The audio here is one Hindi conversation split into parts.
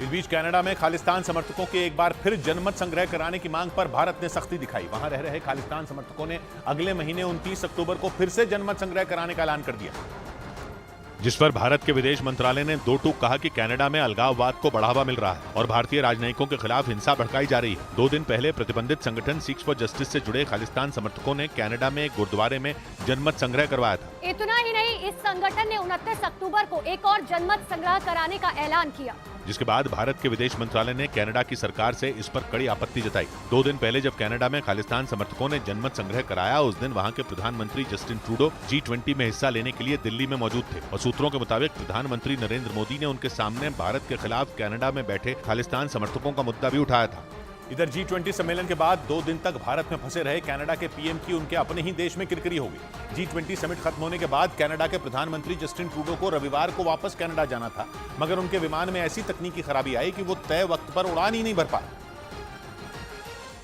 इस बीच कनाडा में खालिस्तान समर्थकों के एक बार फिर जनमत संग्रह कराने की मांग पर भारत ने सख्ती दिखाई। वहां रह रहे खालिस्तान समर्थकों ने अगले महीने 29 अक्टूबर को फिर से जनमत संग्रह कराने का ऐलान कर दिया, जिस पर भारत के विदेश मंत्रालय ने दो टूक कहा कि कनाडा में अलगाववाद को बढ़ावा मिल रहा है और भारतीय राजनयिकों के खिलाफ हिंसा भड़काई जा रही है। 2 दिन पहले प्रतिबंधित संगठन सिक्स फॉर जस्टिस से जुड़े खालिस्तान समर्थकों ने कनाडा में एक गुरुद्वारे में जनमत संग्रह करवाया था। इतना ही नहीं, इस संगठन ने 29 अक्टूबर को एक और जनमत संग्रह कराने का ऐलान किया, जिसके बाद भारत के विदेश मंत्रालय ने कनाडा की सरकार से इस पर कड़ी आपत्ति जताई। 2 दिन पहले जब कनाडा में खालिस्तान समर्थकों ने जनमत संग्रह कराया, उस दिन वहां के प्रधानमंत्री जस्टिन ट्रूडो G20 में हिस्सा लेने के लिए दिल्ली में मौजूद थे और सूत्रों के मुताबिक प्रधानमंत्री नरेंद्र मोदी ने उनके सामने भारत के खिलाफ कनाडा में बैठे खालिस्तान समर्थकों का मुद्दा भी उठाया था। इधर G20 सम्मेलन के बाद 2 दिन तक भारत में फंसे रहे कनाडा के पीएम की उनके अपने ही देश में किरकिरी हो गई। G20 समिट खत्म होने के बाद कनाडा के प्रधानमंत्री जस्टिन ट्रूडो को रविवार को वापस कनाडा जाना था, मगर उनके विमान में ऐसी तकनीकी खराबी आई कि वो तय वक्त पर उड़ान ही नहीं भर पाए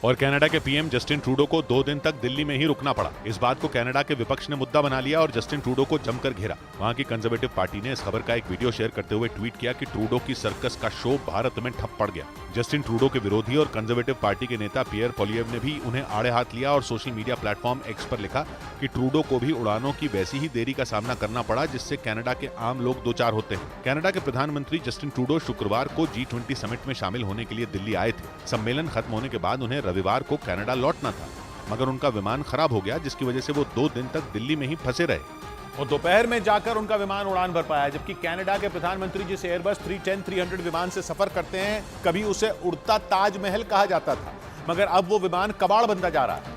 और कनाडा के पीएम जस्टिन ट्रूडो को 2 दिन तक दिल्ली में ही रुकना पड़ा। इस बात को कनाडा के विपक्ष ने मुद्दा बना लिया और जस्टिन ट्रूडो को जमकर घेरा। वहां की कंजर्वेटिव पार्टी ने इस खबर का एक वीडियो शेयर करते हुए ट्वीट किया कि ट्रूडो की सर्कस का शो भारत में ठप पड़ गया। जस्टिन ट्रूडो के विरोधी और कंजर्वेटिव पार्टी के नेता पियर पोलिएव ने भी उन्हें आड़े हाथ लिया और सोशल मीडिया प्लेटफॉर्म एक्स पर लिखा कि ट्रूडो को भी उड़ानों की वैसी ही देरी का सामना करना पड़ा जिससे कनाडा के आम लोग दो चार होते हैं। कनाडा के प्रधानमंत्री जस्टिन ट्रूडो शुक्रवार को G20 समिट में शामिल होने के लिए दिल्ली आए थे। सम्मेलन खत्म होने के बाद उन्हें रविवार को कनाडा लौटना था, मगर उनका विमान खराब हो गया, जिसकी वजह से वो 2 दिन तक दिल्ली में ही फंसे रहे और दोपहर में जाकर उनका विमान उड़ान भर पाया। जबकि कनाडा के प्रधानमंत्री जिस एयरबस 310-300 विमान से सफर करते हैं, कभी उसे उड़ता ताजमहल कहा जाता था, मगर अब वो विमान कबाड़ बनता जा रहा है,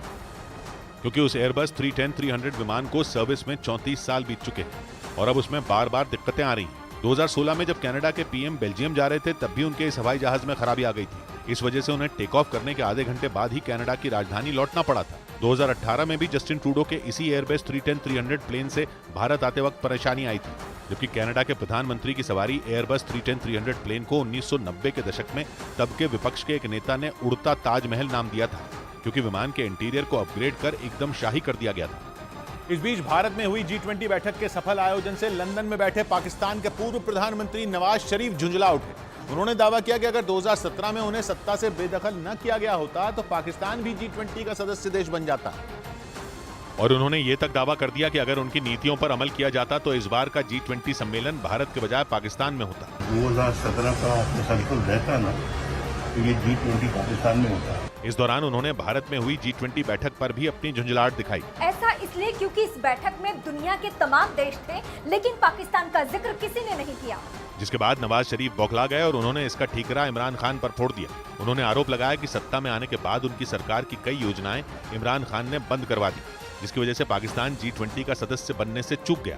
क्योंकि उस एयरबस 310-300 विमान को सर्विस में 34 साल बीत चुके हैं और अब उसमें बार बार दिक्कतें आ रही हैं। 2016 में जब कनाडा के पीएम बेल्जियम जा रहे थे, तब भी उनके इस हवाई जहाज में खराबी आ गई थी। इस वजह से उन्हें टेक ऑफ करने के आधे घंटे बाद ही कनाडा की राजधानी लौटना पड़ा था। 2018 में भी जस्टिन ट्रूडो के इसी एयरबेस 310-300 प्लेन से भारत आते वक्त परेशानी आई थी, जबकि कनाडा के प्रधानमंत्री की सवारी एयरबस 310-300 प्लेन को 1990 के दशक में तब के विपक्ष के एक नेता ने उड़ता ताजमहल नाम दिया था, क्योंकि विमान के इंटीरियर को अपग्रेड कर एकदम शाही कर दिया गया था। इस बीच भारत में हुई G20 बैठक के सफल आयोजन से लंदन में बैठे पाकिस्तान के पूर्व प्रधानमंत्री नवाज शरीफ झुंझला उठे। उन्होंने दावा किया कि अगर 2017 में उन्हें सत्ता से बेदखल न किया गया होता तो पाकिस्तान भी G20 का सदस्य देश बन जाता और उन्होंने ये तक दावा कर दिया कि अगर उनकी नीतियों पर अमल किया जाता तो इस बार का G20 सम्मेलन भारत के बजाय पाकिस्तान में होता। 2017 का तसलसल रहता ना तो ये G20 पाकिस्तान में होता। इस दौरान उन्होंने भारत में हुई G20 बैठक पर भी अपनी झुंझलाहट दिखाई। ऐसा इसलिए क्योंकि इस बैठक में दुनिया के तमाम देश थे, लेकिन पाकिस्तान का जिक्र किसी ने नहीं किया। जिसके बाद नवाज शरीफ बौखला गए और उन्होंने इसका ठीकरा इमरान खान पर फोड़ दिया। उन्होंने आरोप लगाया कि सत्ता में आने के बाद उनकी सरकार की कई योजनाएं इमरान खान ने बंद करवा दी, जिसकी वजह से पाकिस्तान G20 का सदस्य बनने से चूक गया।